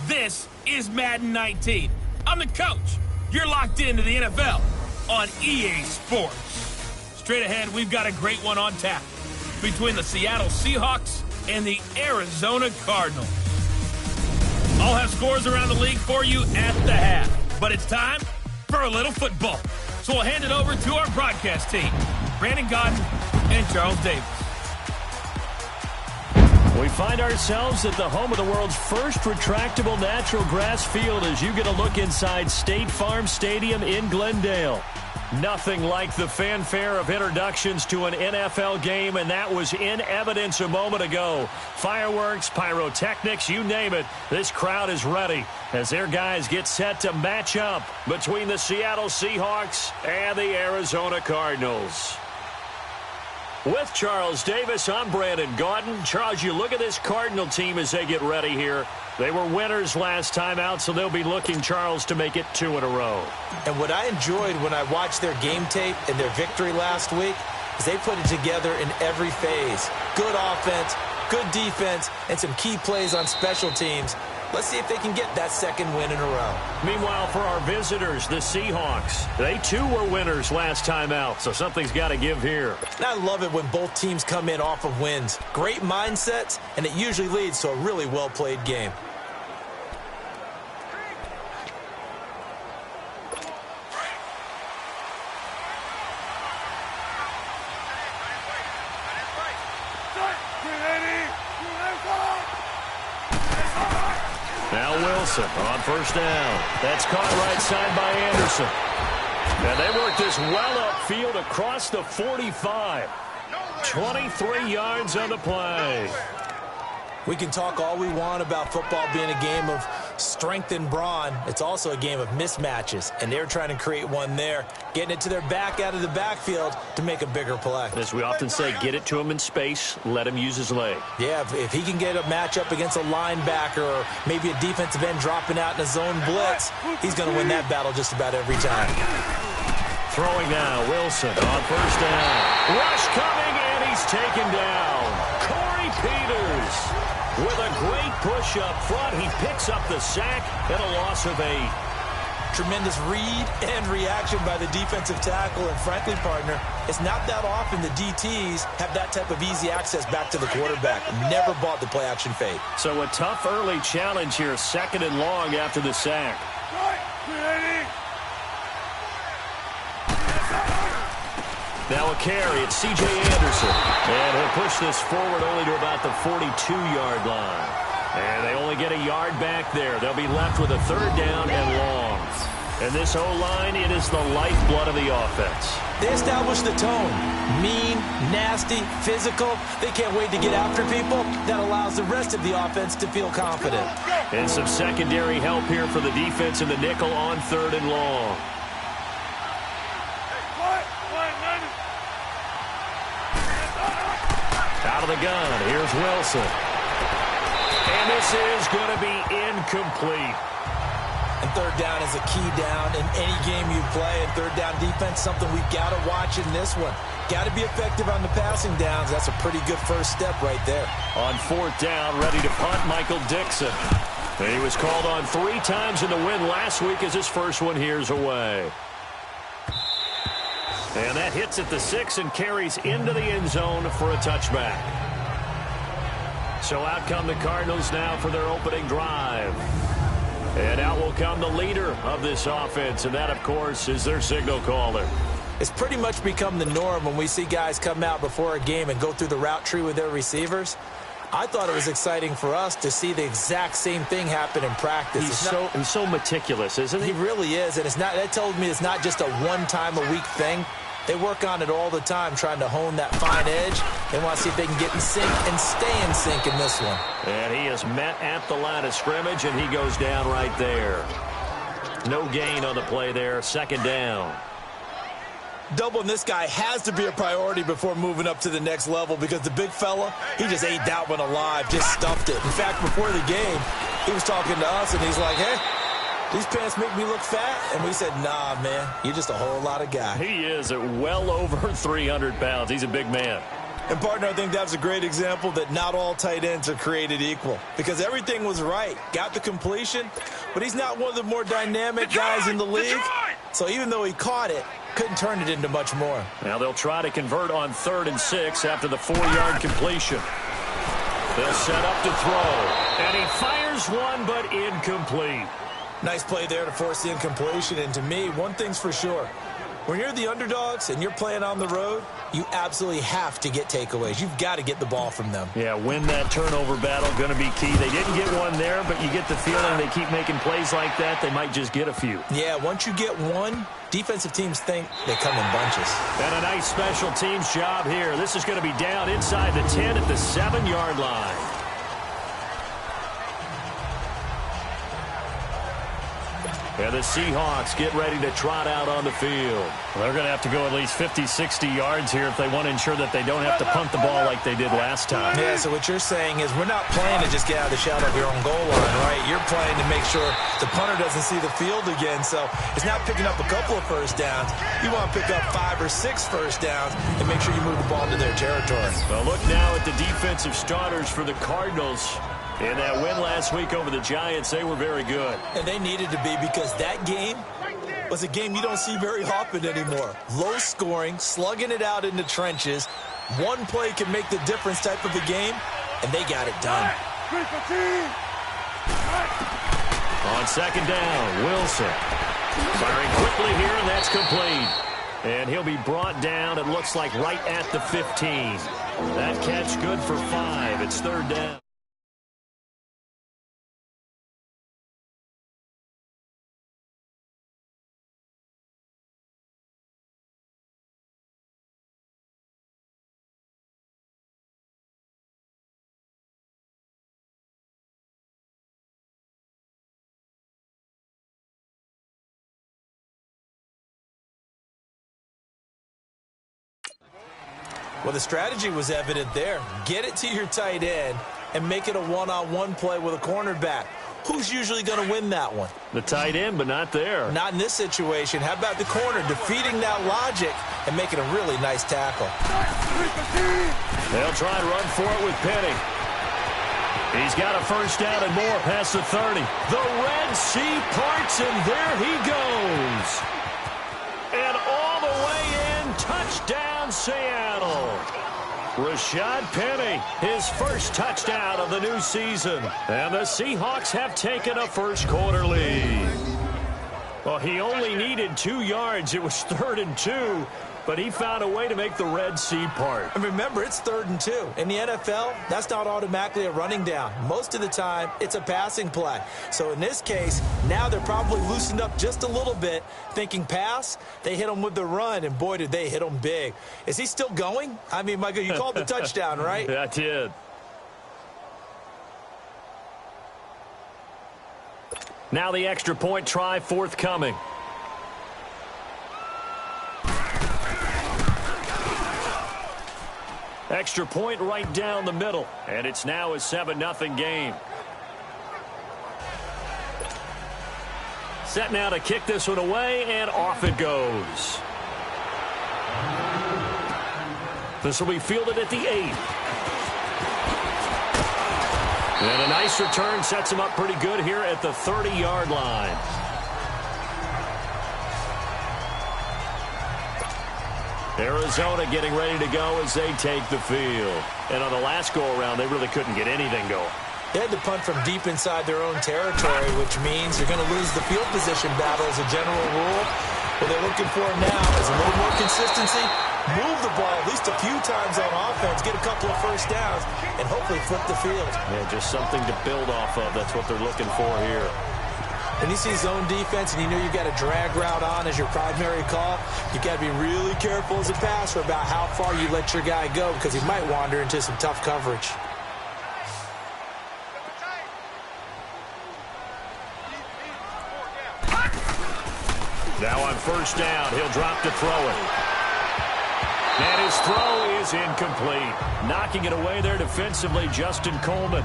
This is Madden 19. I'm the coach. You're locked into the NFL on EA Sports. Straight ahead, we've got a great one on tap between the Seattle Seahawks and the Arizona Cardinals. I'll have scores around the league for you at the half, but it's time for a little football. So we'll hand it over to our broadcast team, Brandon Godden and Charles Davis. We find ourselves at the home of the world's first retractable natural grass field as you get a look inside State Farm Stadium in Glendale. Nothing like the fanfare of introductions to an NFL game, and that was in evidence a moment ago. Fireworks, pyrotechnics, you name it. This crowd is ready as their guys get set to match up between the Seattle Seahawks and the Arizona Cardinals. With Charles Davis, I'm Brandon Godden. Charles, you look at this Cardinal team as they get ready here. They were winners last time out, so they'll be looking, Charles, to make it 2 in a row. And what I enjoyed when I watched their game tape and their victory last week is they put it together in every phase. Good offense, good defense, and some key plays on special teams. Let's see if they can get that second win in a row. Meanwhile, for our visitors, the Seahawks, they too were winners last time out, so something's got to give here. And I love it when both teams come in off of wins. Great mindsets, and it usually leads to a really well-played game. Now Wilson on first down. That's caught right side by Anderson. And they work this well upfield across the 45. 23 yards on the play. We can talk all we want about football being a game of strength and brawn. It's also a game of mismatches, and they're trying to create one there, getting it to their back out of the backfield to make a bigger play. As we often say, get it to him in space, let him use his leg. Yeah, if he can get a matchup against a linebacker or maybe a defensive end dropping out in a zone blitz, he's going to win that battle just about every time. Throwing now, Wilson on first down. Rush coming, and he's taken down. Corey Peters. With a great push up front, he picks up the sack and a loss of 8. Tremendous read and reaction by the defensive tackle. And frankly, partner, it's not that often the DTs have that type of easy access back to the quarterback. Never bought the play-action fake. So a tough early challenge here, 2nd and long after the sack. Now a carry, it's C.J. Anderson. And he'll push this forward only to about the 42-yard line. And they only get a yard back there. They'll be left with a 3rd down and long. And this O-line, it is the lifeblood of the offense. They establish the tone. Mean, nasty, physical. They can't wait to get after people. That allows the rest of the offense to feel confident. And some secondary help here for the defense in the nickel on 3rd and long. Out of the gun, here's Wilson. And this is going to be incomplete. And 3rd down is a key down in any game you play. And 3rd down defense, something we've got to watch in this one. Got to be effective on the passing downs. That's a pretty good first step right there. On 4th down, ready to punt, Michael Dixon. And he was called on 3 times in the win last week as his first one here's away. And that hits at the 6 and carries into the end zone for a touchback. So out come the Cardinals now for their opening drive. And out will come the leader of this offense, and that, of course, is their signal caller. It's pretty much become the norm when we see guys come out before a game and go through the route tree with their receivers. I thought it was exciting for us to see the exact same thing happen in practice. He's so meticulous, isn't he? He really is, and that told me it's not just a one-time-a-week thing. They work on it all the time, trying to hone that fine edge. They want to see if they can get in sync and stay in sync in this one. And he is met at the line of scrimmage, and he goes down right there. No gain on the play there, 2nd down. Doubling this guy has to be a priority before moving up to the next level because the big fella, he just ate that one alive, just stuffed it. In fact, before the game, he was talking to us, and he's like, hey, these pants make me look fat. And we said, nah, man, you're just a whole lot of guy. He is at well over 300 pounds. He's a big man. And, partner, I think that's a great example that not all tight ends are created equal because everything was right. Got the completion, but he's not one of the more dynamic guys in the league. So even though he caught it, couldn't turn it into much more. Now they'll try to convert on 3rd and 6 after the 4-yard completion. They'll set up to throw. And he fires one, but incomplete. Nice play there to force the incompletion. And to me, one thing's for sure. When you're the underdogs and you're playing on the road, you absolutely have to get takeaways. You've got to get the ball from them. Yeah, win that turnover battle, going to be key. They didn't get one there, but you get the feeling they keep making plays like that, they might just get a few. Yeah, once you get one, defensive teams think they come in bunches. And a nice special teams job here. This is going to be down inside the 10 at the 7-yard line. And the Seahawks get ready to trot out on the field. They're going to have to go at least 50, 60 yards here if they want to ensure that they don't have to punt the ball like they did last time. Yeah, so what you're saying is we're not playing to just get out of the shadow of your own goal line, right? You're playing to make sure the punter doesn't see the field again. So it's not picking up a couple of first downs. You want to pick up 5 or 6 first downs and make sure you move the ball into their territory. Well, look now at the defensive starters for the Cardinals. In that win last week over the Giants, they were very good. And they needed to be because that game was a game you don't see very often anymore. Low scoring, slugging it out in the trenches. One play can make the difference type of a game, and they got it done. On 2nd down, Wilson. Firing quickly here, and that's complete. And he'll be brought down, it looks like, right at the 15. That catch good for 5. It's 3rd down. Well, the strategy was evident there. Get it to your tight end and make it a one-on-one play with a cornerback. Who's usually going to win that one? The tight end, but not there. Not in this situation. How about the corner defeating that logic and making a really nice tackle? They'll try and run for it with Penny. He's got a first down and more past the 30. The Red Sea parts, and there he goes. And all the way in, touchdown Seattle. Rashad Penny, his first touchdown of the new season. And the Seahawks have taken a first-quarter lead. Well, he only needed 2 yards. It was 3rd and 2, but he found a way to make the Red Sea part. And remember, it's 3rd and 2. In the NFL, that's not automatically a running down. Most of the time, it's a passing play. So in this case, now they're probably loosened up just a little bit, thinking pass. They hit him with the run, and boy, did they hit him big. Is he still going? I mean, Michael, you called the touchdown, right? I did. Now the extra point try forthcoming. Extra point right down the middle. And it's now a 7-0 game. Set now to kick this one away, and off it goes. This will be fielded at the 8. And a nice return sets him up pretty good here at the 30-yard line. Arizona getting ready to go as they take the field. And on the last go-around, they really couldn't get anything going. They had to punt from deep inside their own territory, which means you're going to lose the field position battle as a general rule. What they're looking for now is a little more consistency, move the ball at least a few times on offense, get a couple of first downs, and hopefully flip the field. Yeah, just something to build off of. That's what they're looking for here. When you see zone defense and you know you've got a drag route on as your primary call, you've got to be really careful as a passer about how far you let your guy go because he might wander into some tough coverage. Now on first down, he'll drop to throw it. And his throw is incomplete. Knocking it away there defensively, Justin Coleman.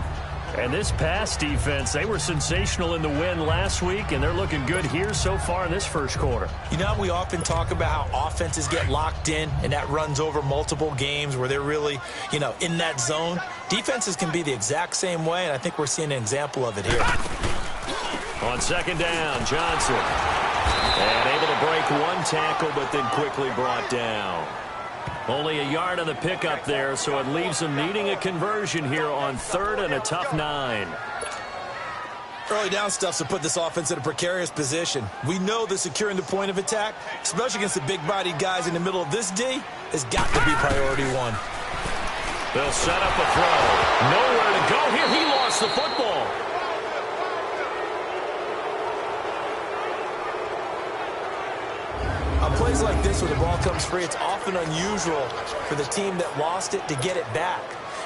And this pass defense, they were sensational in the win last week, and they're looking good here so far in this first quarter. You know, we often talk about how offenses get locked in, and that runs over multiple games where they're really, in that zone. Defenses can be the exact same way, and I think we're seeing an example of it here. On second down, Johnson. And able to break one tackle, but then quickly brought down. Only a yard on the pickup there, so it leaves them needing a conversion here on 3rd and a tough 9. Early down stuff to put this offense in a precarious position. We know that securing the point of attack, especially against the big-bodied guys in the middle of this D, has got to be priority 1. They'll set up a throw. Nowhere to go here. He lost the football. On plays like this where the ball comes free, it's often unusual for the team that lost it to get it back.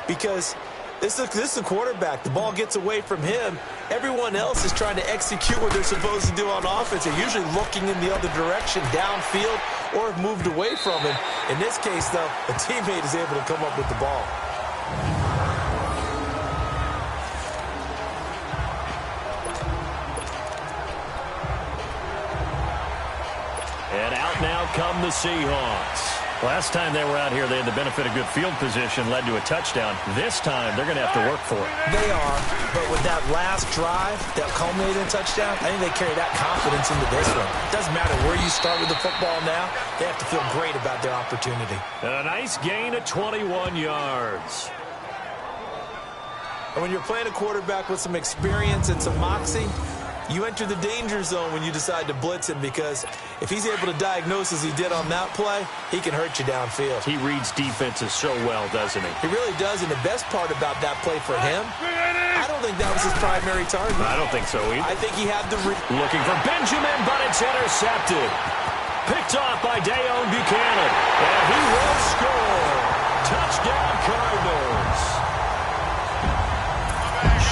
Because this is a quarterback. The ball gets away from him. Everyone else is trying to execute what they're supposed to do on offense. They're usually looking in the other direction, downfield, or have moved away from him. In this case, though, a teammate is able to come up with the ball. And out now come the Seahawks. Last time they were out here, they had the benefit of good field position, led to a touchdown. This time, they're going to have to work for it. They are, but with that last drive that culminated in a touchdown, I think they carry that confidence into this one. It doesn't matter where you start with the football now. They have to feel great about their opportunity. And a nice gain of 21 yards. And when you're playing a quarterback with some experience and some moxie, you enter the danger zone when you decide to blitz him, because if he's able to diagnose as he did on that play, he can hurt you downfield. He reads defenses so well, doesn't he? He really does, and the best part about that play for him, I don't think that was his primary target. I don't think so either. I think he had the... Looking for Benjamin, but it's intercepted. Picked off by Dayon Buchanan, and he will score. Touchdown, Cardinals.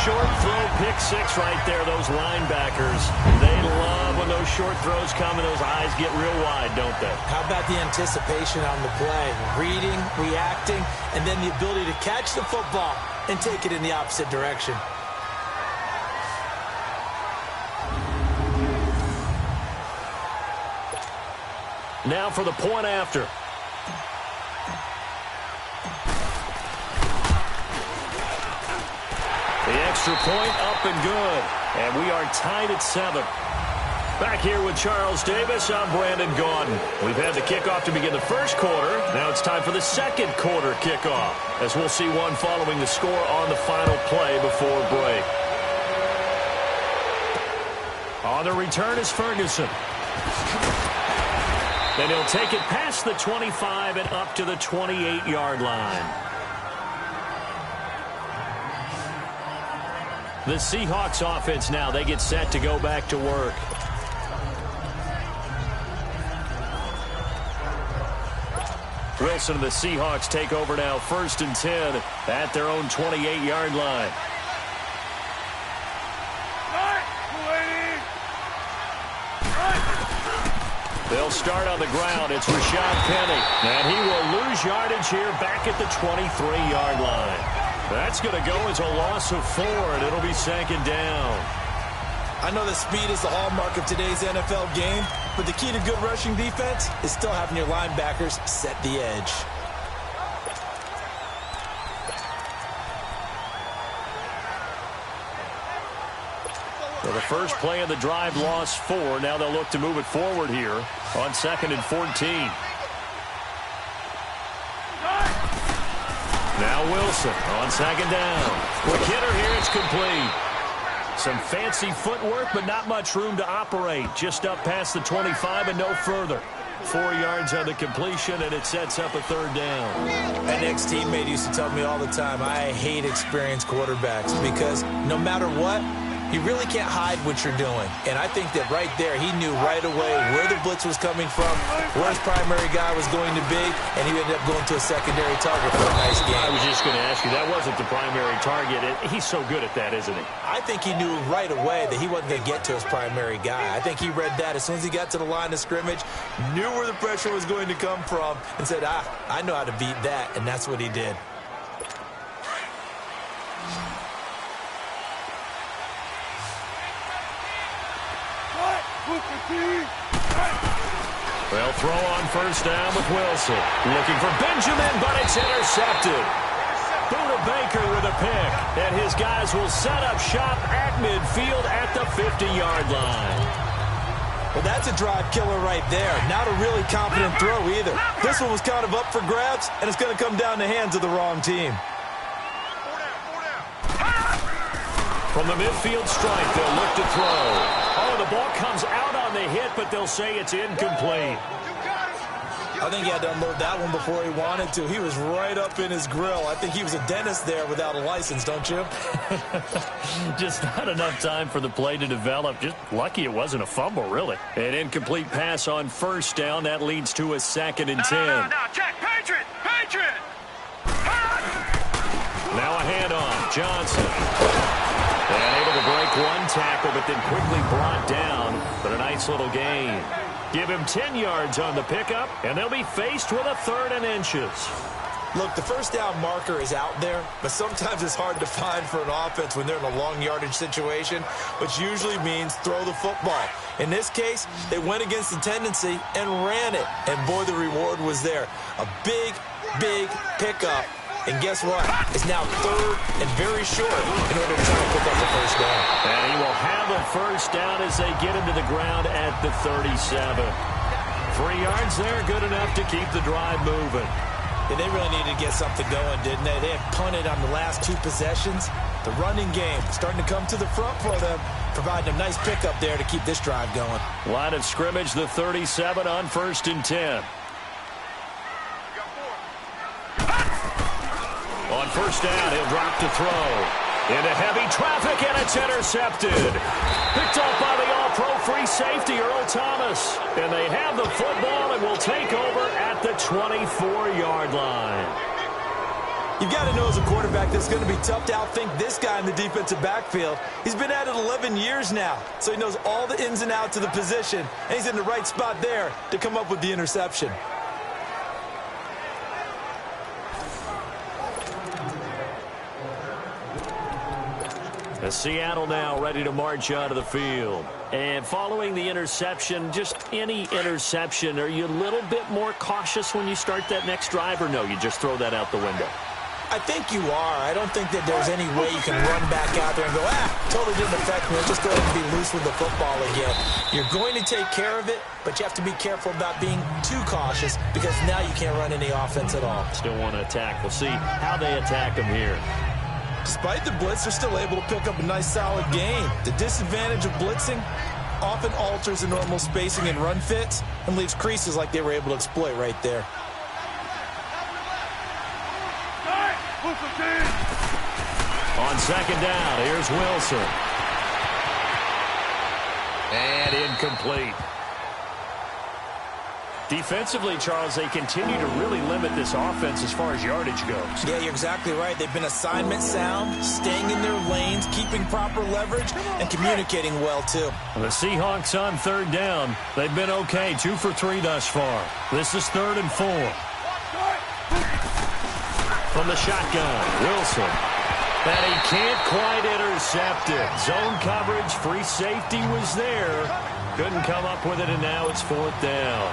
Short throw, pick 6 right there, those linebackers. They love when those short throws come and those eyes get real wide, don't they? How about the anticipation on the play? Reading, reacting, and then the ability to catch the football and take it in the opposite direction. Now for the point after. The extra point up and good. And we are tied at 7. Back here with Charles Davis, I'm Brandon Gaudin. We've had the kickoff to begin the first quarter. Now it's time for the second quarter kickoff, as we'll see one following the score on the final play before break. On the return is Ferguson. Then he'll take it past the 25 and up to the 28-yard line. The Seahawks offense now, they get set to go back to work. Wilson and the Seahawks take over now, 1st and 10 at their own 28-yard line. They'll start on the ground. It's Rashad Penny. And he will lose yardage here back at the 23-yard line. That's going to go as a loss of 4, and it'll be 2nd down. I know that speed is the hallmark of today's NFL game, but the key to good rushing defense is still having your linebackers set the edge. So the first play of the drive lost 4. Now they'll look to move it forward here on 2nd and 14. Now Wilson on 2nd down. Quick hitter here, it's complete. Some fancy footwork, but not much room to operate. Just up past the 25 and no further. 4 yards on the completion, and it sets up a 3rd down. An ex-teammate used to tell me all the time, I hate experienced quarterbacks, because no matter what, you really can't hide what you're doing. And I think that right there, he knew right away where the blitz was coming from, where his primary guy was going to be, and he ended up going to a secondary target for a nice game. I was just going to ask you, that wasn't the primary target. He's so good at that, isn't he? I think he knew right away that he wasn't going to get to his primary guy. I think he read that as soon as he got to the line of scrimmage, knew where the pressure was going to come from, and said, I know how to beat that, and that's what he did. They'll throw on first down with Wilson. Looking for Benjamin, but it's intercepted. Buda Baker with a pick. And his guys will set up shop at midfield at the 50-yard line. Well, that's a drive killer right there. Not a really confident throw either. This one was kind of up for grabs, and it's going to come down the hands of the wrong team. From the midfield stripe, they'll look to throw. Oh, the ball comes out on the hit, but they'll say it's incomplete. I think he had to unload that one before he wanted to. He was right up in his grill. I think he was a dentist there without a license, don't you? Just not enough time for the play to develop. Just lucky it wasn't a fumble, really. An incomplete pass on first down. That leads to a 2nd and 10. No, check. Patriot! Now a handoff. Johnson. And able to break one tackle, but then quickly brought down. But a nice little gain. Give him 10 yards on the pickup, and they'll be faced with a 3rd and inches. Look, the first down marker is out there, but sometimes it's hard to find for an offense when they're in a long yardage situation, which usually means throw the football. In this case, they went against the tendency and ran it, and boy, the reward was there. A big pickup. And guess what? It's now 3rd and very short in order to try to pick up the first down. And he will have a first down as they get him to the ground at the 37. 3 yards there, good enough to keep the drive moving. Yeah, they really needed to get something going, didn't they? They had punted on the last 2 possessions. The running game starting to come to the front for them, providing a nice pickup there to keep this drive going. Line of scrimmage, the 37 on 1st and 10. On first down, he'll drop to throw. Into heavy traffic, and it's intercepted. Picked off by the all-pro free safety, Earl Thomas. And they have the football and will take over at the 24-yard line. You've got to know as a quarterback that it's going to be tough to outthink this guy in the defensive backfield. He's been at it 11 years now, so he knows all the ins and outs of the position, and he's in the right spot there to come up with the interception. Seattle now ready to march out of the field. And following the interception, just any interception, are you a little bit more cautious when you start that next drive, or no, you just throw that out the window? I think you are. I don't think that there's any way you can run back out there and go, totally didn't affect me. Just go ahead and be loose with the football again. You're going to take care of it, but you have to be careful about being too cautious because now you can't run any offense at all. Still want to attack. We'll see how they attack them here. Despite the blitz, they're still able to pick up a nice, solid gain. The disadvantage of blitzing often alters the normal spacing and run fits and leaves creases like they were able to exploit right there. On 2nd down, here's Wilson. And incomplete. Defensively, Charles, they continue to really limit this offense as far as yardage goes. Yeah, you're exactly right. They've been assignment sound, staying in their lanes, keeping proper leverage, and communicating well, too. The Seahawks on 3rd down. They've been okay, 2 for 3 thus far. This is 3rd and 4. From the shotgun, Wilson. And he can't quite intercept it. Zone coverage, free safety was there. Couldn't come up with it, and now it's 4th down.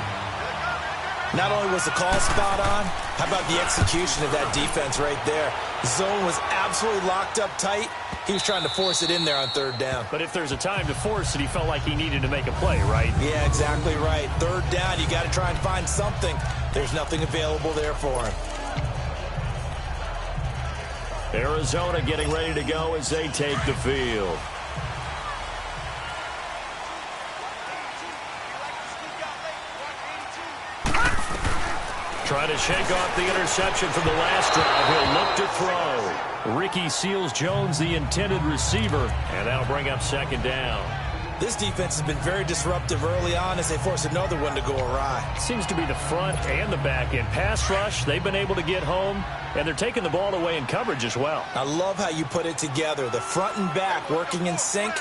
Not only was the call spot on, how about the execution of that defense right there? The zone was absolutely locked up tight. He was trying to force it in there on 3rd down. But if there's a time to force it, he felt like he needed to make a play, right? Yeah, exactly right. 3rd down, you got to try and find something. There's nothing available there for him. Arizona getting ready to go as they take the field. Trying to shake off the interception from the last drive. He'll look to throw. Ricky Seals-Jones, the intended receiver, and that'll bring up 2nd down. This defense has been very disruptive early on as they force another one to go awry. Seems to be the front and the back end. Pass rush, they've been able to get home, and they're taking the ball away in coverage as well. I love how you put it together. The front and back working in sync,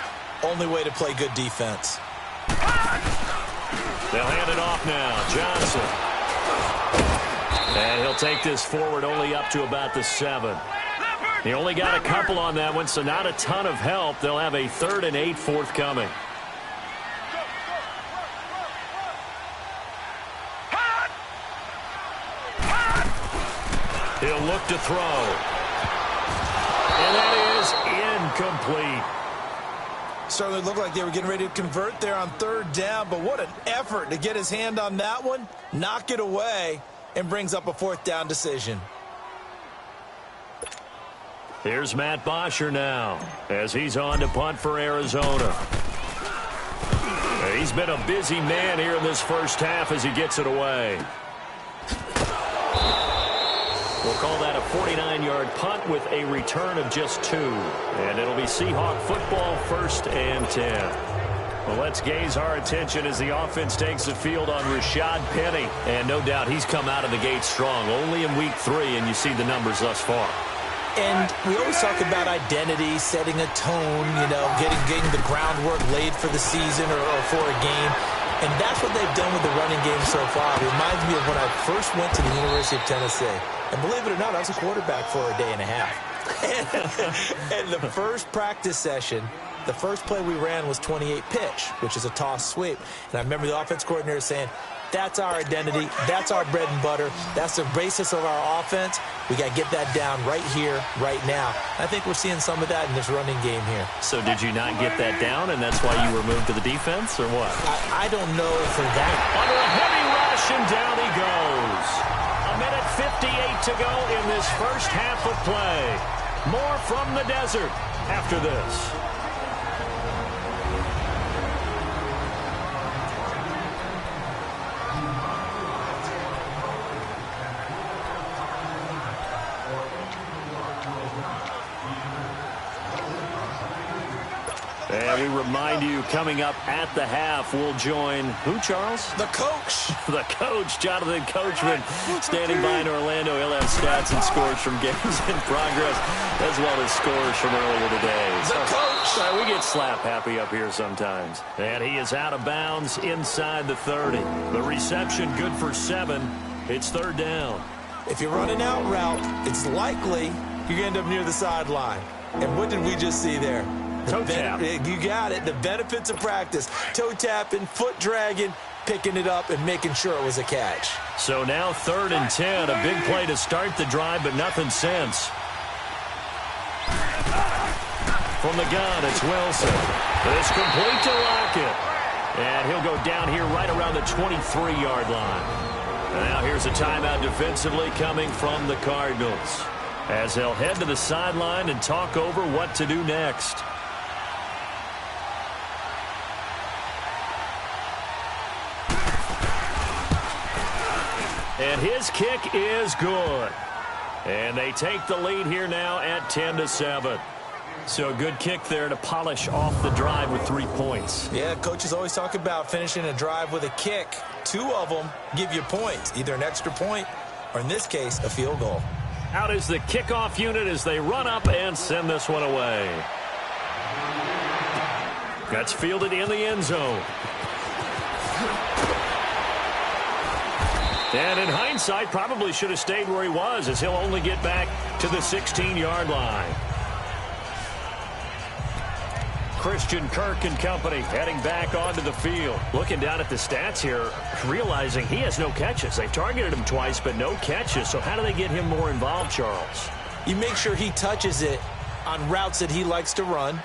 only way to play good defense. They'll hand it off now. Johnson. And he'll take this forward only up to about the 7. He only got a couple on that one, so not a ton of help. They'll have a 3rd and 8 forthcoming. He'll look to throw. And that is incomplete. Certainly looked like they were getting ready to convert there on third down, but what an effort to get his hand on that one, knock it away, and brings up a fourth down decision. Here's Matt Bosher now as he's on to punt for Arizona. He's been a busy man here in this first half as he gets it away. We'll call that a 49-yard punt with a return of just 2. And it'll be Seahawk football, 1st and 10. Well, let's gaze our attention as the offense takes the field on Rashad Penny. And no doubt he's come out of the gate strong. Only in week 3, and you see the numbers thus far. And we always talk about identity, setting a tone, you know, getting the groundwork laid for the season or for a game. And that's what they've done with the running game so far. It reminds me of when I first went to the University of Tennessee. And believe it or not, I was a quarterback for a day and a half. And the first practice session, the first play we ran was 28 pitch, which is a toss sweep. And I remember the offense coordinator saying, that's our identity. That's our bread and butter. That's the basis of our offense. We got to get that down right here, right now. I think we're seeing some of that in this running game here. So did you not get that down, and that's why you were moved to the defense, or what? I don't know for that. Under a heavy rush, and down he goes. A minute 58 to go in this first half of play. More from the desert after this. And we remind you, coming up at the half, we'll join who, Charles? The coach. The coach, Jonathan Coachman, standing by in Orlando. He'll have stats and scores from games in progress, as well as scores from earlier today. The coach. We get slap happy up here sometimes. And he is out of bounds inside the 30. The reception good for 7. It's third down. If you're running out route, it's likely you're going to end up near the sideline. And what did we just see there? Toe tap. You got it. The benefits of practice. Toe tapping, foot dragging, picking it up, and making sure it was a catch. So now 3rd and 10. A big play to start the drive, but nothing since. From the gun, it's Wilson. It's complete to Lockett. And he'll go down here right around the 23-yard line. And now here's a timeout defensively coming from the Cardinals, as they'll head to the sideline and talk over what to do next. And his kick is good. And they take the lead here now at 10-7. So a good kick there to polish off the drive with 3 points. Yeah, coaches always talk about finishing a drive with a kick. 2 of them give you points, either an extra point or, in this case, a field goal. Out is the kickoff unit as they run up and send this one away. That's fielded in the end zone. And in hindsight, probably should have stayed where he was, as he'll only get back to the 16-yard line. Christian Kirk and company heading back onto the field. Looking down at the stats here, realizing he has no catches. They've targeted him twice, but no catches. So how do they get him more involved, Charles? You make sure he touches it on routes that he likes to run.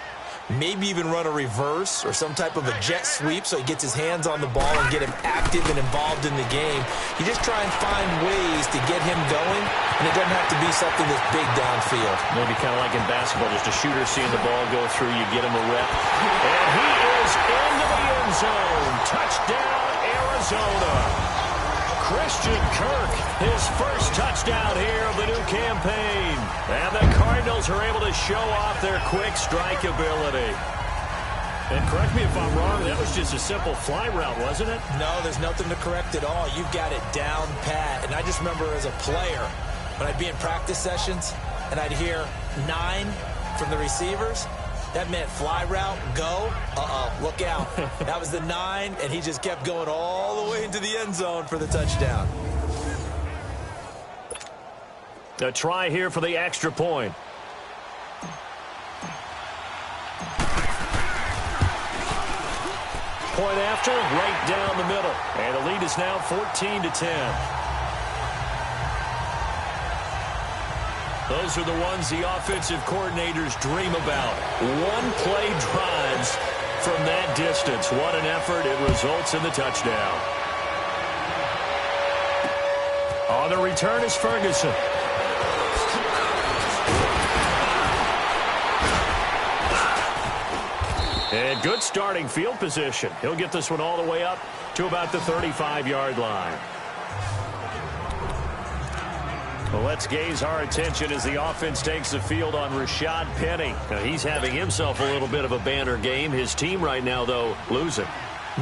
Maybe even run a reverse or some type of a jet sweep so he gets his hands on the ball and get him active and involved in the game. You just try and find ways to get him going, and it doesn't have to be something that's big downfield. Maybe kind of like in basketball, just a shooter seeing the ball go through, you get him a rep. And he is into the end zone. Touchdown, Arizona. Christian Kirk, his first touchdown here of the new campaign. And the Cardinals are able to show off their quick strike ability. And correct me if I'm wrong, that was just a simple fly route, wasn't it? No, there's nothing to correct at all. You've got it down pat. And I just remember as a player, when I'd be in practice sessions and I'd hear 9 from the receivers, that meant fly route, go, look out. That was the 9, and he just kept going all the way into the end zone for the touchdown. A try here for the extra point. Point after, right down the middle. And the lead is now 14-10. Those are the ones the offensive coordinators dream about. One-play drives from that distance. What an effort. It results in the touchdown. On the return is Ferguson. And good starting field position. He'll get this one all the way up to about the 35-yard line. Well, let's gaze our attention as the offense takes the field on Rashad Penny. Now, he's having himself a little bit of a banner game. His team right now, though, losing.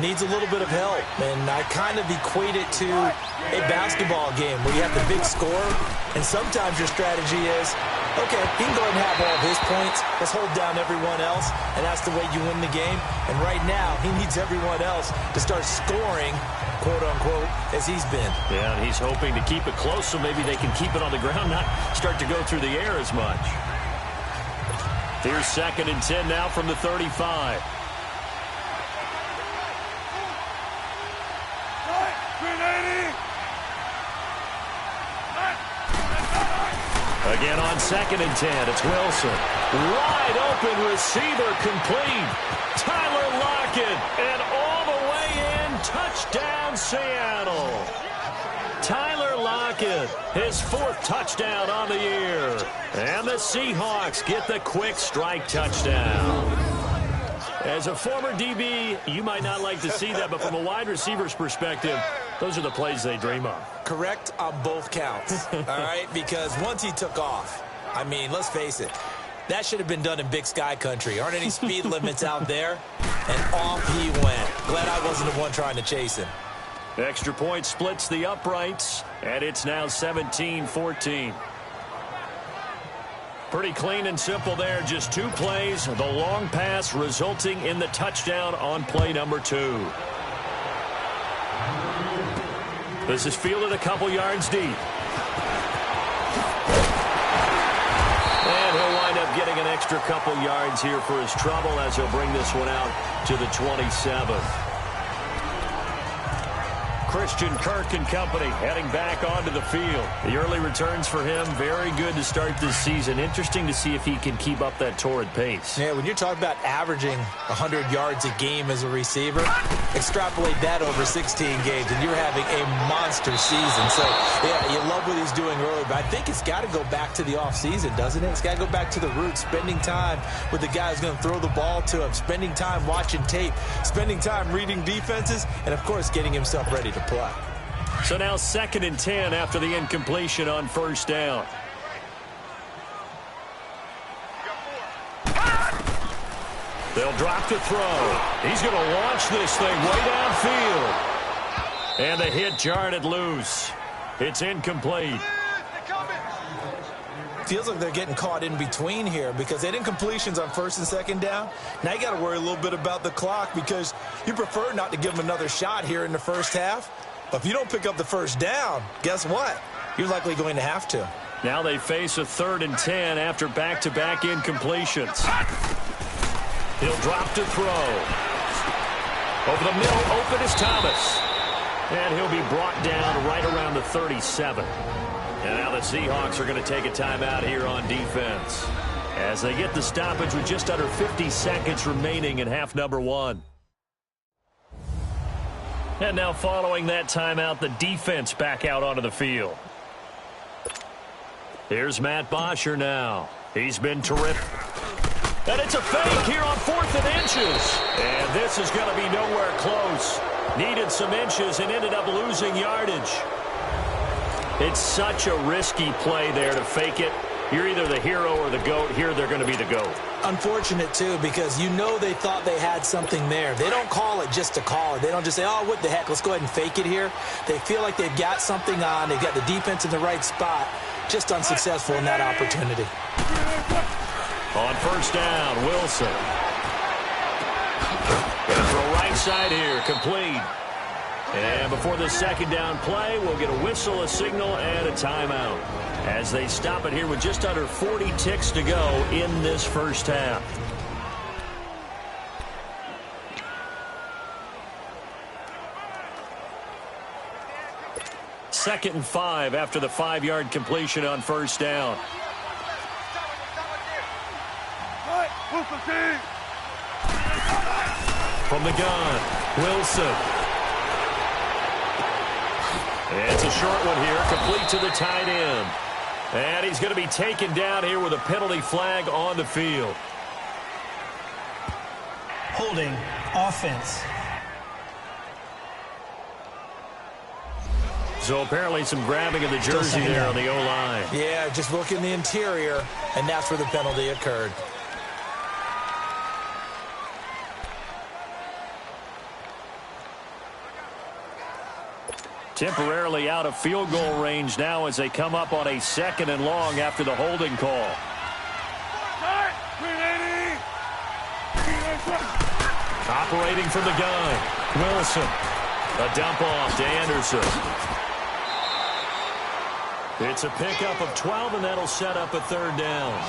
Needs a little bit of help, and I kind of equate it to a basketball game where you have the big score, and sometimes your strategy is, okay, he can go ahead and have all of his points. Let's hold down everyone else, and that's the way you win the game. And right now, he needs everyone else to start scoring, quote-unquote, as he's been. Yeah, and he's hoping to keep it close so maybe they can keep it on the ground, not start to go through the air as much. Here's 2nd and 10 now from the 35. Again on 2nd and 10, it's Wilson. Wide open receiver complete. Tyler Lockett, and all the way in, touchdown Seattle. Tyler Lockett, his 4th touchdown on the year. And the Seahawks get the quick strike touchdown. As a former DB, you might not like to see that, but from a wide receiver's perspective, those are the plays they dream of. Correct on both counts, all right? Because once he took off, I mean, let's face it, that should have been done in Big Sky country. Aren't any speed limits out there? And off he went. Glad I wasn't the one trying to chase him. Extra point splits the uprights, and it's now 17-14. Pretty clean and simple there. Just 2 plays. The long pass resulting in the touchdown on play number 2. This is fielded a couple yards deep. And he'll wind up getting an extra couple yards here for his trouble as he'll bring this one out to the 27. Christian Kirk and company heading back onto the field. The early returns for him, very good to start this season. Interesting to see if he can keep up that torrid pace. Yeah, when you're talking about averaging 100 yards a game as a receiver, extrapolate that over 16 games, and you're having a monster season. So, yeah, you love what he's doing early, but I think it's got to go back to the offseason, doesn't it? It's got to go back to the roots, spending time with the guy who's going to throw the ball to him, spending time watching tape, spending time reading defenses, and, of course, getting himself ready to play. So now 2nd and 10 after the incompletion on 1st down. They'll drop the throw. He's going to launch this thing way downfield. And the hit jarred it loose. It's incomplete. Feels like they're getting caught in between here because they had incompletions on 1st and 2nd down. Now you got to worry a little bit about the clock because you prefer not to give them another shot here in the 1st half. But if you don't pick up the 1st down, guess what? You're likely going to have to. Now they face a 3rd and 10 after back-to-back incompletions. He'll drop to throw. Over the middle, open is Thomas. And he'll be brought down right around the 37. And now the Seahawks are going to take a timeout here on defense as they get the stoppage with just under 50 seconds remaining in half number 1. And now following that timeout, the defense back out onto the field. Here's Matt Bosher now. He's been terrific. And it's a fake here on 4th and inches. And this is going to be nowhere close. Needed some inches and ended up losing yardage. It's such a risky play there to fake it. You're either the hero or the GOAT. Here they're going to be the GOAT. Unfortunate, too, because you know they thought they had something there. They don't call it just to call it. They don't just say, oh, what the heck, let's go ahead and fake it here. They feel like they've got something on. They've got the defense in the right spot. Just unsuccessful in that opportunity. On 1st down, Wilson. Going for a right side here, complete. And before the 2nd down play, we'll get a whistle, a signal, and a timeout as they stop it here with just under 40 ticks to go in this 1st half. Second and 5 after the 5-yard completion on 1st down. From the gun, Wilson. It's a short one here, complete to the tight end. And he's going to be taken down here with a penalty flag on the field. Holding offense. So apparently some grabbing of the jersey there on the O-line. Yeah, just look in the interior, and that's where the penalty occurred. Temporarily out of field goal range now as they come up on a 2nd and long after the holding call. Operating from the gun, Wilson. A dump off to Anderson. It's a pickup of 12, and that'll set up a 3rd down.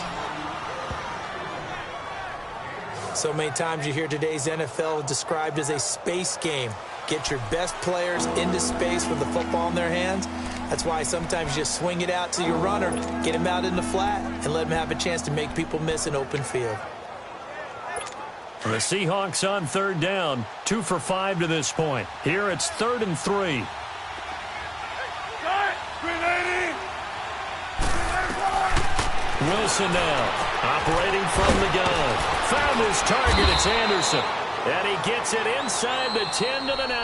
So many times you hear today's NFL described as a space game. Get your best players into space with the football in their hands. That's why sometimes you just swing it out to your runner, get him out in the flat, and let him have a chance to make people miss an open field. The Seahawks on 3rd down, 2 for 5 to this point. Here it's 3rd and 3. Wilson now, operating from the gun. Found his target, it's Anderson. And he gets it inside the 10 to the 9.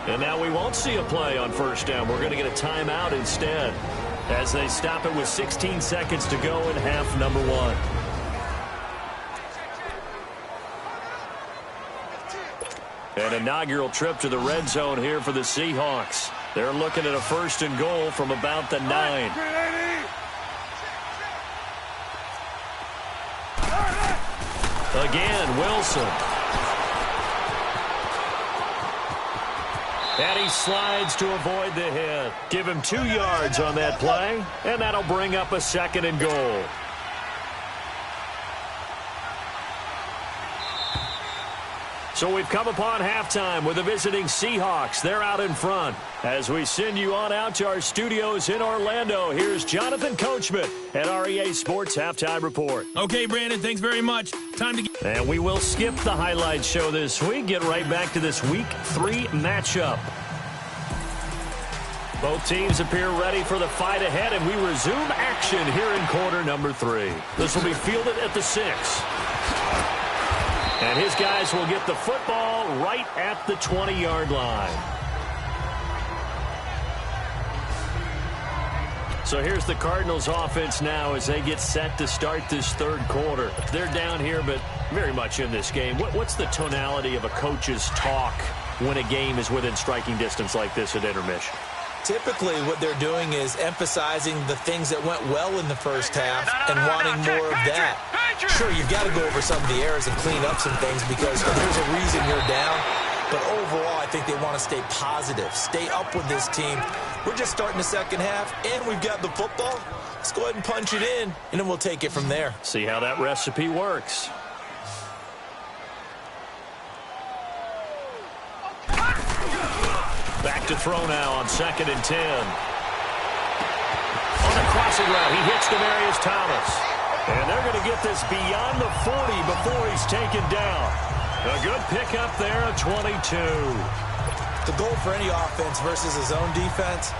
And now we won't see a play on 1st down. We're going to get a timeout instead as they stop it with 16 seconds to go in half number 1. An inaugural trip to the red zone here for the Seahawks. They're looking at a 1st and goal from about the 9. Again, Wilson. And he slides to avoid the hit. Give him 2 yards on that play, and that'll bring up a 2nd and goal. So we've come upon halftime with the visiting Seahawks. They're out in front. As we send you on out to our studios in Orlando, here's Jonathan Coachman at our EA Sports Halftime Report. Okay, Brandon, thanks very much. Time to get... And we will skip the highlight show this week. Get right back to this Week 3 matchup. Both teams appear ready for the fight ahead, and we resume action here in quarter number 3. This will be fielded at the 6. And his guys will get the football right at the 20-yard line. So here's the Cardinals offense now as they get set to start this 3rd quarter. They're down here, but very much in this game. What's the tonality of a coach's talk when a game is within striking distance like this at intermission? Typically, what they're doing is emphasizing the things that went well in the 1st half and wanting more of that. Sure, you've got to go over some of the errors and clean up some things because there's a reason you're down. But overall, I think they want to stay positive, stay up with this team. We're just starting the 2nd half, and we've got the football. Let's go ahead and punch it in, and then we'll take it from there. See how that recipe works. Back to throw now on 2nd and 10. On the crossing route, he hits Demaryius Thomas. And they're going to get this beyond the 40 before he's taken down. A good pickup there at 22. The goal for any offense versus his own defense,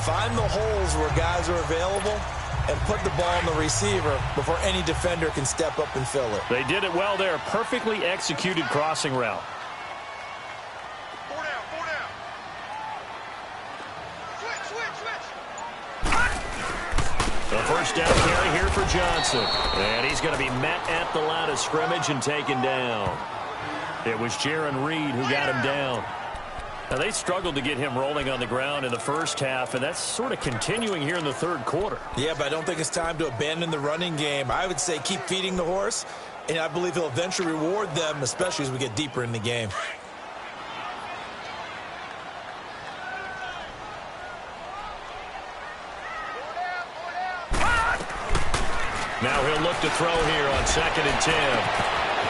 find the holes where guys are available and put the ball on the receiver before any defender can step up and fill it. They did it well there. Perfectly executed crossing route. The 1st down carry here for Johnson. And he's going to be met at the line of scrimmage and taken down. It was Jaron Reed who got him down. Now, they struggled to get him rolling on the ground in the 1st half, and that's sort of continuing here in the 3rd quarter. Yeah, but I don't think it's time to abandon the running game. I would say keep feeding the horse, and I believe he'll eventually reward them, especially as we get deeper in the game. Now he'll look to throw here on 2nd and 10.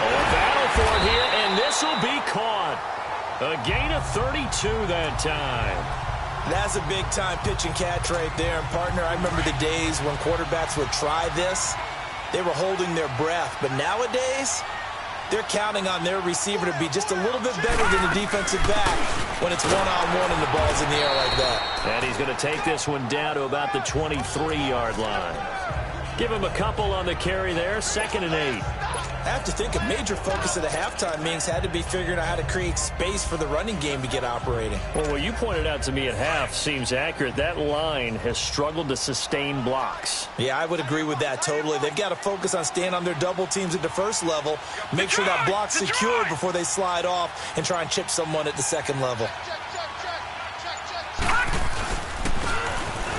Oh, a battle for it here, and this will be caught. A gain of 32 that time. That's a big-time pitch and catch right there. And, partner, I remember the days when quarterbacks would try this, they were holding their breath. But nowadays, they're counting on their receiver to be just a little bit better than the defensive back when it's one-on-one and the ball's in the air like that. And he's going to take this one down to about the 23-yard line. Give him a couple on the carry there, 2nd and 8. I have to think a major focus of the halftime meetings had to be figuring out how to create space for the running game to get operating. Well, what you pointed out to me at half seems accurate. That line has struggled to sustain blocks. Yeah, I would agree with that totally. They've got to focus on staying on their double teams at the first level, make sure that block's secured before they slide off and try and chip someone at the second level.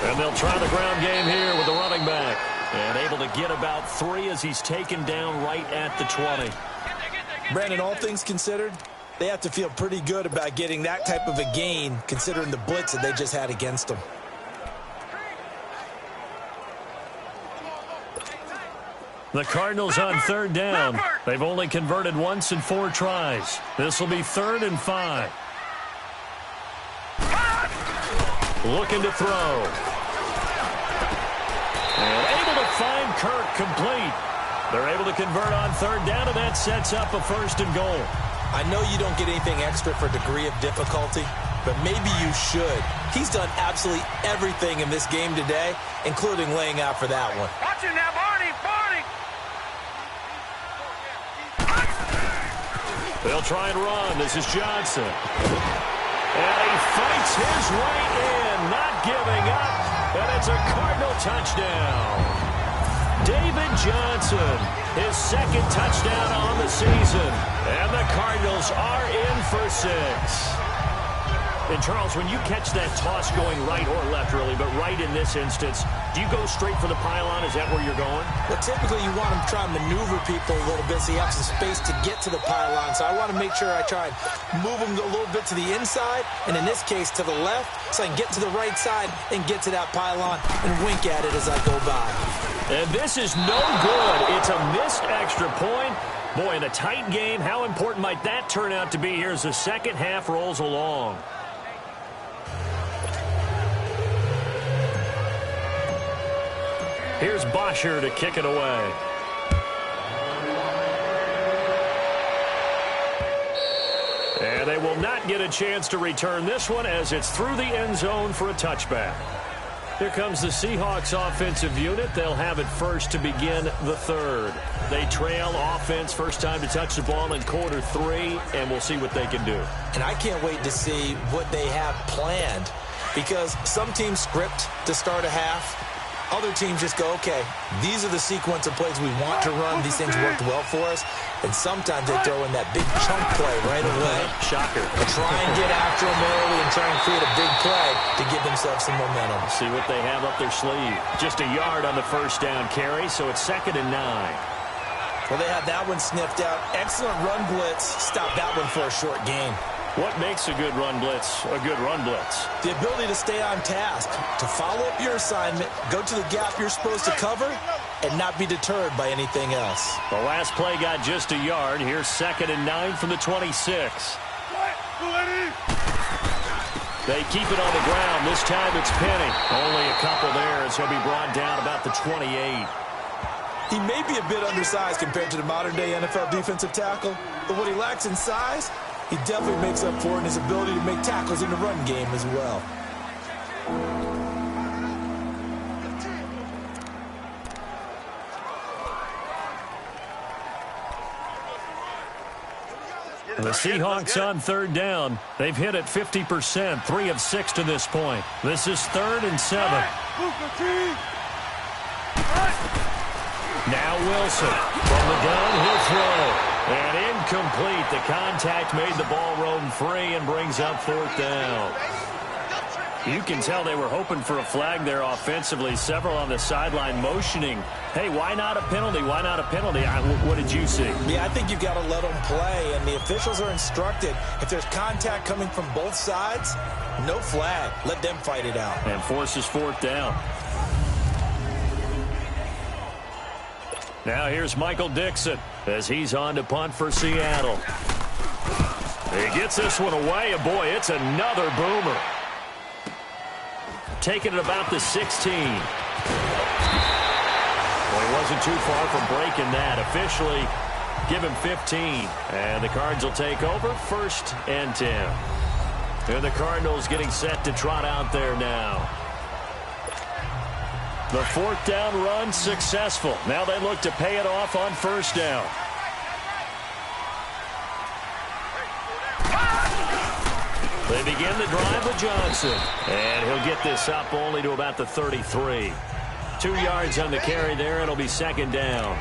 And they'll try the ground game here with the running back. And able to get about 3 as he's taken down right at the 20. Brandon, all things considered, they have to feel pretty good about getting that type of a gain considering the blitz that they just had against them. The Cardinals on 3rd down. They've only converted once in 4 tries. This will be 3rd and 5. Looking to throw. And able to find Kirk complete. They're able to convert on 3rd down, and that sets up a 1st and goal. I know you don't get anything extra for degree of difficulty, but maybe you should. He's done absolutely everything in this game today, including laying out for that one. Watch it now, Barney! They'll try and run. This is Johnson. And he fights his way in, not giving up. And it's a Cardinal touchdown. David Johnson, his 2nd touchdown on the season. And the Cardinals are in for 6. And, Charles, when you catch that toss going right or left, really, but right in this instance, do you go straight for the pylon? Is that where you're going? Well, typically you want to try and maneuver people a little bit so you have some space to get to the pylon. So I want to make sure I try and move them a little bit to the inside, and in this case to the left, so I can get to the right side and get to that pylon and wink at it as I go by. And this is no good. It's a missed extra point. Boy, in a tight game, how important might that turn out to be here as the second half rolls along? Here's Bosher to kick it away. And they will not get a chance to return this one as it's through the end zone for a touchback. Here comes the Seahawks offensive unit. They'll have it first to begin the 3rd. They trail offense first time to touch the ball in quarter 3, and we'll see what they can do. And I can't wait to see what they have planned, because some teams script to start a half. Other teams just go, okay, these are the sequence of plays we want to run. These things worked well for us. And sometimes they throw in that big chunk play right away. Shocker. And try and get after them early and try and create a big play to give themselves some momentum. See what they have up their sleeve. Just a yard on the first down carry, so it's 2nd and 9. Well, they had that one sniffed out. Excellent run blitz. Stop that one for a short gain. What makes a good run blitz a good run blitz? The ability to stay on task, to follow up your assignment, go to the gap you're supposed to cover, and not be deterred by anything else. The last play got just a yard. Here's 2nd and 9 from the 26. They keep it on the ground. This time it's Penny. Only a couple there as he'll be brought down about the 28. He may be a bit undersized compared to the modern-day NFL defensive tackle, but what he lacks in size, he definitely makes up for it in his ability to make tackles in the run game as well. The Seahawks on 3rd down. They've hit it 50%, 3 of 6 to this point. This is 3rd and 7. Now Wilson from the gun, he'll throw. And incomplete. The contact made the ball roam free and brings up 4th down. You can tell they were hoping for a flag there offensively. Several on the sideline motioning. Hey, why not a penalty? Why not a penalty? What did you see? Yeah, I think you've got to let them play, and the officials are instructed. If there's contact coming from both sides, no flag. Let them fight it out. And forces 4th down. Now here's Michael Dixon as he's on to punt for Seattle. He gets this one away, and boy, it's another boomer. Taking it about the 16. Well, he wasn't too far from breaking that. Officially, give him 15. And the Cards will take over, 1st and 10. And the Cardinals getting set to trot out there now. The 4th down run successful. Now they look to pay it off on 1st down. They begin the drive with Johnson. And he'll get this up only to about the 33. 2 yards on the carry there. It'll be 2nd down.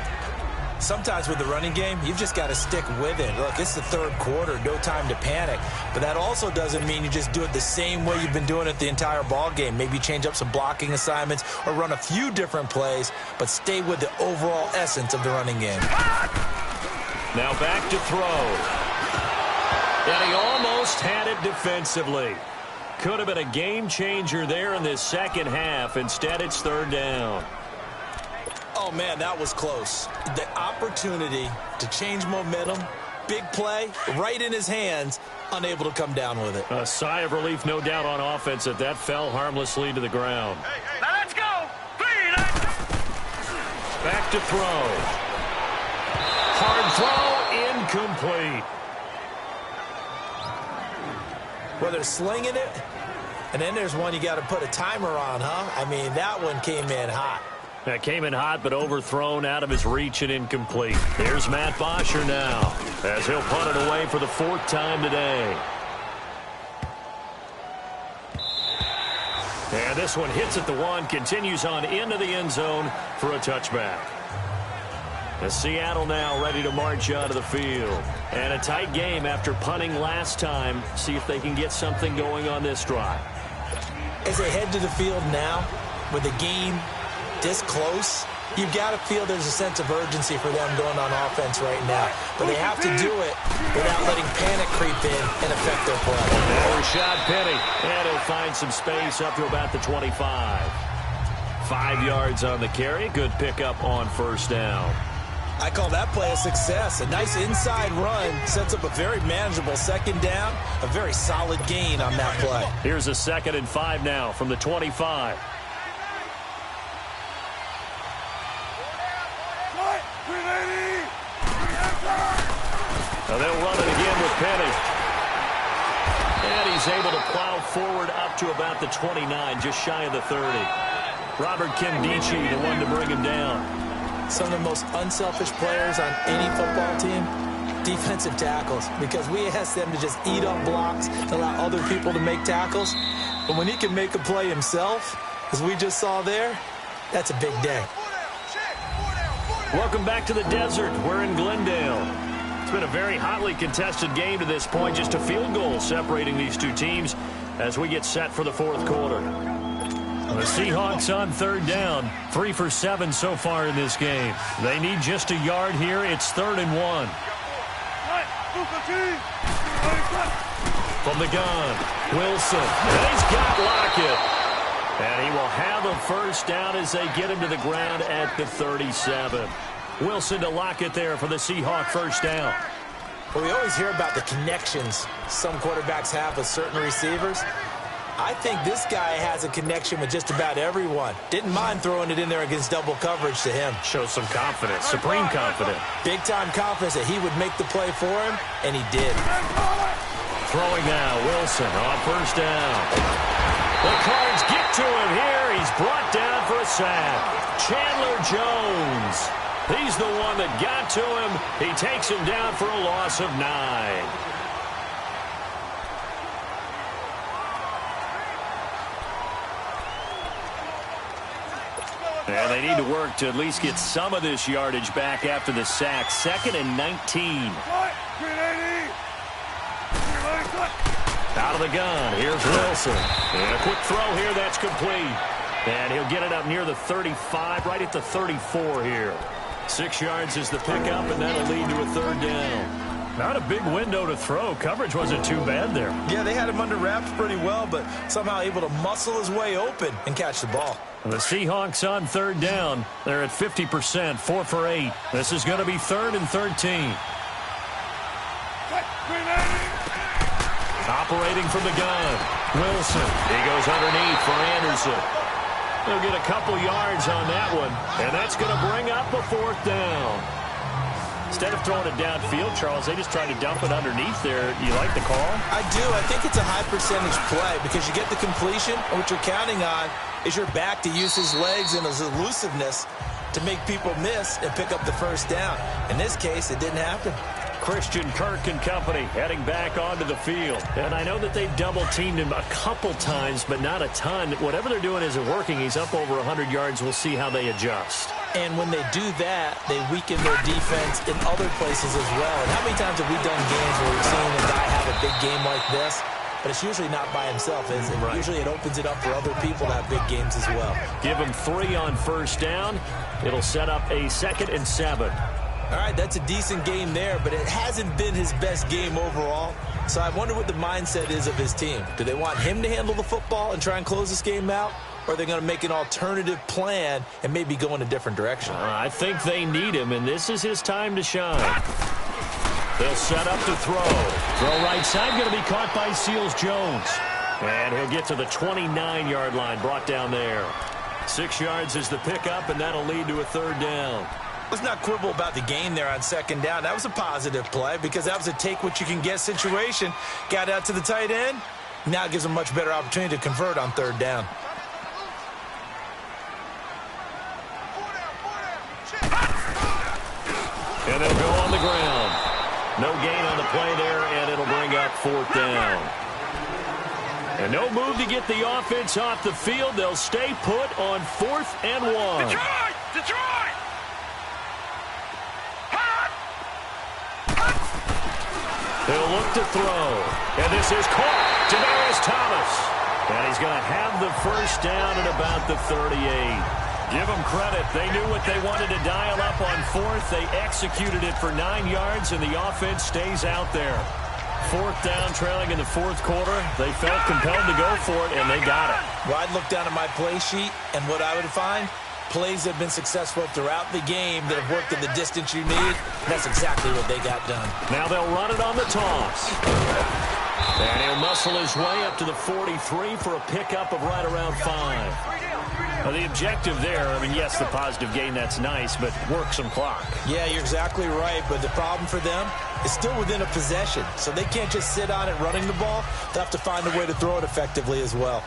Sometimes with the running game, you've just got to stick with it. Look, it's the 3rd quarter, no time to panic. But that also doesn't mean you just do it the same way you've been doing it the entire ball game. Maybe change up some blocking assignments or run a few different plays, but stay with the overall essence of the running game. Now back to throw. And he almost had it defensively. Could have been a game changer there in this 2nd half. Instead, it's 3rd down. Oh, man, that was close. The opportunity to change momentum, big play, right in his hands, unable to come down with it. A sigh of relief, no doubt, on offense that fell harmlessly to the ground. Now let's go. Back to throw. Hard throw, incomplete. Well, they're slinging it, and then there's one you got to put a timer on, huh? I mean, that one came in hot. That came in hot, but overthrown, out of his reach and incomplete. Here's Matt Bosher now, as he'll punt it away for the 4th time today. And this one hits at the 1, continues on into the end zone for a touchback. As Seattle now ready to march onto the field. And a tight game after punting last time. See if they can get something going on this drive. As they head to the field now, with the game this close, you've got to feel there's a sense of urgency for them going on offense right now. But they have to do it without letting panic creep in and affect their play. Rashad Penny. And he'll find some space up to about the 25. 5 yards on the carry. Good pickup on 1st down. I call that play a success. A nice inside run sets up a very manageable 2nd down. A very solid gain on that play. Here's a 2nd and 5 now from the 25. Now they'll run it again with Penny. And he's able to plow forward up to about the 29, just shy of the 30. Robert Kimdichie, the one to bring him down. Some of the most unselfish players on any football team, defensive tackles, because we ask them to just eat up blocks, to allow other people to make tackles. But when he can make a play himself, as we just saw there, that's a big day. Welcome back to the desert. We're in Glendale. It's been a very hotly contested game to this point, just a field goal separating these two teams as we get set for the 4th quarter. The Seahawks on 3rd down, 3 for 7 so far in this game. They need just a yard here. It's 3rd and 1. From the gun, Wilson. And he's got Lockett. And he will have a 1st down as they get him to the ground at the 37. Wilson to Lockett there for the Seahawk 1st down. Well, we always hear about the connections some quarterbacks have with certain receivers. I think this guy has a connection with just about everyone. Didn't mind throwing it in there against double coverage to him. Shows some confidence, supreme confidence. Big-time confidence that he would make the play for him, and he did. Throwing now, Wilson on 1st down. The Cards get to him here. He's brought down for a sack. Chandler Jones. He's the one that got to him. He takes him down for a loss of 9. And they need to work to at least get some of this yardage back after the sack. 2nd and 19. Out of the gun. Here's Wilson. And a quick throw here. That's complete. And he'll get it up near the 35, right at the 34 here. 6 yards is the pickup, and that'll lead to a 3rd down. Not a big window to throw. Coverage wasn't too bad there. Yeah, they had him under wraps pretty well, but somehow able to muscle his way open and catch the ball. The Seahawks on 3rd down. They're at 50%, 4 for 8. This is going to be 3rd and 13. Operating from the gun. Wilson. He goes underneath for Anderson. They'll get a couple yards on that one, and that's going to bring up a 4th down. Instead of throwing it downfield, Charles, they just tried to dump it underneath there. You like the call? I do. I think it's a high-percentage play because you get the completion, and what you're counting on is your back to use his legs and his elusiveness to make people miss and pick up the 1st down. In this case, it didn't happen. Christian Kirk and company heading back onto the field. And I know that they've double-teamed him a couple times, but not a ton. Whatever they're doing isn't working. He's up over 100 yards. We'll see how they adjust. And when they do that, they weaken their defense in other places as well. And how many times have we done games where we've seen a guy have a big game like this? But it's usually not by himself, is it? Right. Usually it opens it up for other people to have big games as well. Give him 3 on 1st down. It'll set up a 2nd and 7. All right, that's a decent game there, but it hasn't been his best game overall. So I wonder what the mindset is of his team. Do they want him to handle the football and try and close this game out? Or are they going to make an alternative plan and maybe go in a different direction? I think they need him, and this is his time to shine. They'll set up to throw. Throw right side, going to be caught by Seals-Jones. And he'll get to the 29-yard line, brought down there. 6 yards is the pickup, and that'll lead to a 3rd down. Let's not quibble about the gain there on 2nd down. That was a positive play because that was a take-what-you-can-get situation. Got out to the tight end. Now it gives them a much better opportunity to convert on 3rd down. And they'll go on the ground. No gain on the play there, and it'll bring up 4th down. And no move to get the offense off the field. They'll stay put on 4th and 1. Detroit! Detroit! They'll look to throw. And this is caught. Demaryius Thomas. And he's going to have the 1st down at about the 38. Give them credit. They knew what they wanted to dial up on 4th. They executed it for 9 yards, and the offense stays out there. 4th down, trailing in the 4th quarter. They felt compelled to go for it, and they got it. Well, I'd look down at my play sheet, and what I would find, plays that have been successful throughout the game that have worked in the distance you need. That's exactly what they got done. Now they'll run it on the toss. And he'll muscle his way up to the 43 for a pickup of right around 5. Now, the objective there, I mean, yes, the positive gain, that's nice, but work some clock. Yeah, you're exactly right, but the problem for them is still within a possession, so they can't just sit on it running the ball. They'll have to find a way to throw it effectively as well.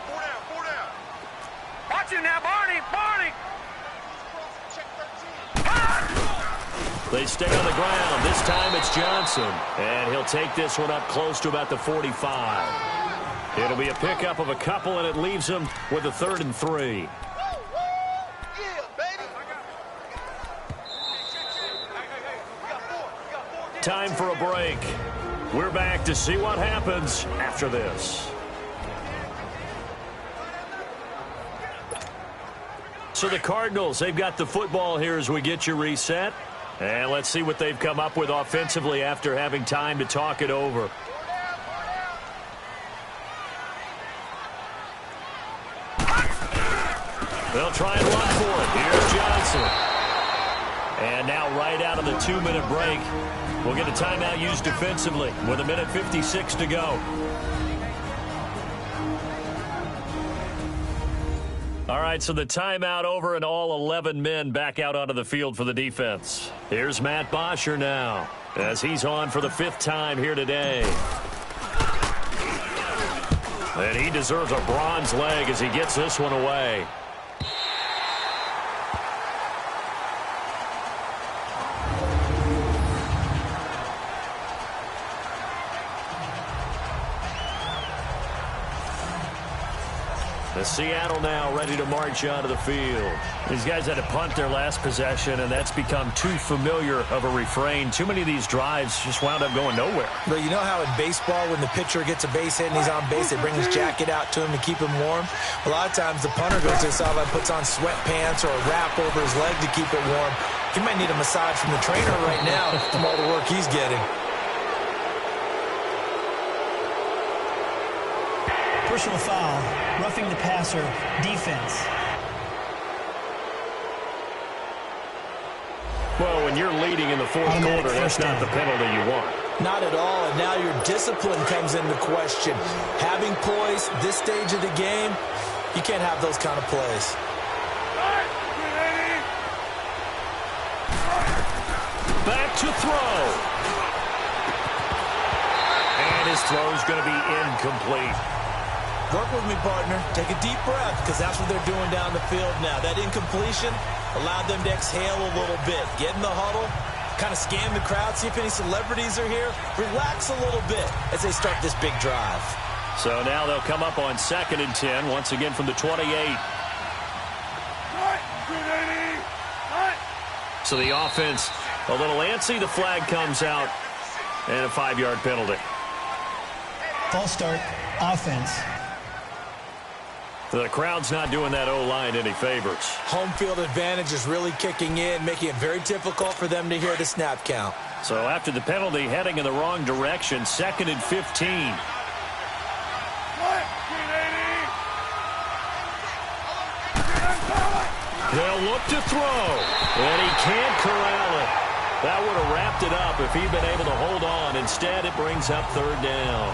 Four down. Watch it now, Barney! They stay on the ground. This time it's Johnson. And he'll take this one up close to about the 45. It'll be a pickup of a couple, and it leaves him with a 3rd and 3. Time for a break. We're back to see what happens after this. So the Cardinals, they've got the football here as we get you reset. And let's see what they've come up with offensively after having time to talk it over. They'll try and run for it. Here's Johnson. And now right out of the 2-minute break, we'll get a timeout used defensively with 1:56 to go. All right, so the timeout over and all 11 men back out onto the field for the defense. Here's Matt Bosher now as he's on for the 5th time here today. And he deserves a bronze leg as he gets this one away. Seattle now ready to march onto the field. These guys had to punt their last possession, and that's become too familiar of a refrain. Too many of these drives just wound up going nowhere. But you know how in baseball, when the pitcher gets a base hit and he's on base, they bring his jacket out to him to keep him warm? A lot of times the punter goes to the sideline, puts on sweatpants or a wrap over his leg to keep it warm. He might need a massage from the trainer right now from all the work he's getting. Personal foul, roughing the passer, defense. Well, when you're leading in the 4th quarter, that's not the penalty you want. Not at all, and now your discipline comes into question. Having poise this stage of the game, you can't have those kind of plays. Back to throw. And his throw's going to be incomplete. Work with me, partner. Take a deep breath, because that's what they're doing down the field now. That incompletion allowed them to exhale a little bit. Get in the huddle, kind of scan the crowd, see if any celebrities are here. Relax a little bit as they start this big drive. So now they'll come up on 2nd and 10, once again from the 28. So the offense a little antsy. The flag comes out, and a 5-yard penalty. False start, offense. The crowd's not doing that O-line any favors. Home field advantage is really kicking in, making it very difficult for them to hear the snap count. So after the penalty, heading in the wrong direction, 2nd and 15. They'll look to throw, and he can't corral it. That would have wrapped it up if he'd been able to hold on. Instead, it brings up 3rd down.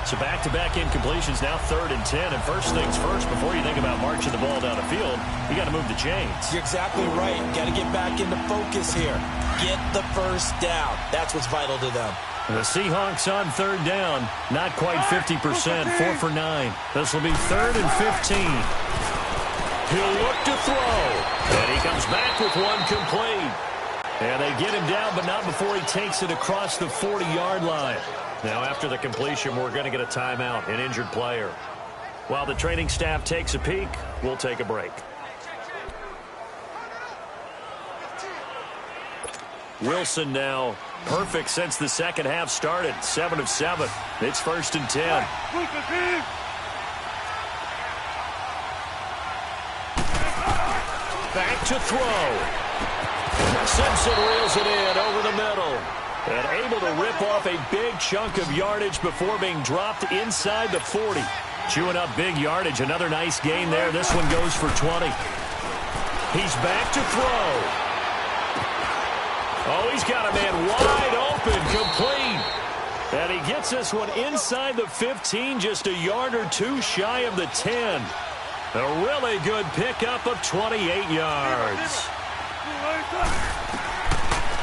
So back-to-back incompletions, now 3rd and 10. And first things first, before you think about marching the ball down the field, you got to move the chains. You're exactly right. Got to get back into focus here. Get the first down. That's what's vital to them. The Seahawks on 3rd down, not quite 50%, 4 for 9. This will be 3rd and 15. He'll look to throw, and he comes back with one complete. And they get him down, but not before he takes it across the 40-yard line. Now, after the completion, we're going to get a timeout, an injured player. While the training staff takes a peek, we'll take a break. Wilson now perfect since the second half started, 7 of 7. It's 1st and 10. Back to throw. Simpson reels it in over the middle. And able to rip off a big chunk of yardage before being dropped inside the 40. Chewing up big yardage. Another nice gain there. This one goes for 20. He's back to throw. Oh, he's got a man wide open, complete. And he gets this one inside the 15, just a yard or two shy of the 10. A really good pickup of 28 yards.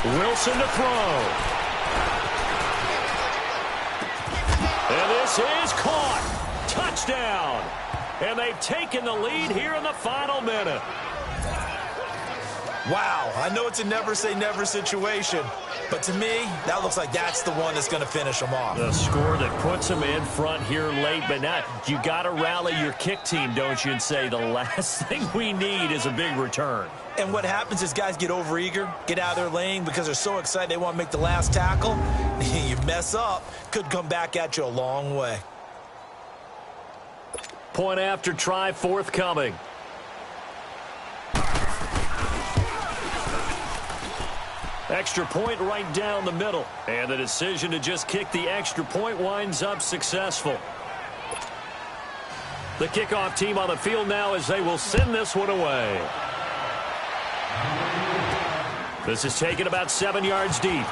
Wilson to throw. And this is caught. Touchdown. And they've taken the lead here in the final minute. Wow, I know it's a never-say-never situation, but to me, that looks like that's the one that's going to finish them off. The score that puts them in front here late, but not. You got to rally your kick team, don't you, and say the last thing we need is a big return. And what happens is guys get overeager, get out of their lane because they're so excited they want to make the last tackle. You mess up, could come back at you a long way. Point after try forthcoming. Extra point right down the middle. And the decision to just kick the extra point winds up successful. The kickoff team on the field now as they will send this one away. This is taken about 7 yards deep.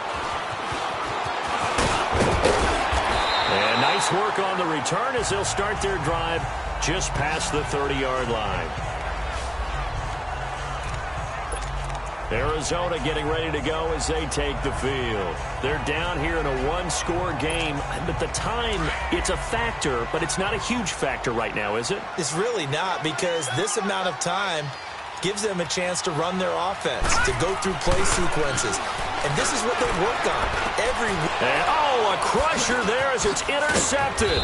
And nice work on the return as they'll start their drive just past the 30-yard line. Arizona getting ready to go as they take the field. They're down here in a one-score game. But the time, it's a factor, but it's not a huge factor right now, is it? It's really not, because this amount of time gives them a chance to run their offense, to go through play sequences. And this is what they work on every week. And, oh, a crusher there as it's intercepted.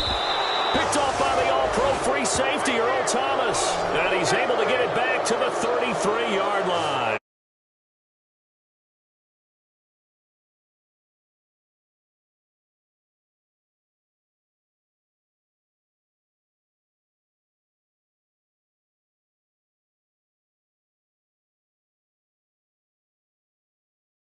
Picked off by the all-pro free safety, Earl Thomas. And he's able to get it back to the 33-yard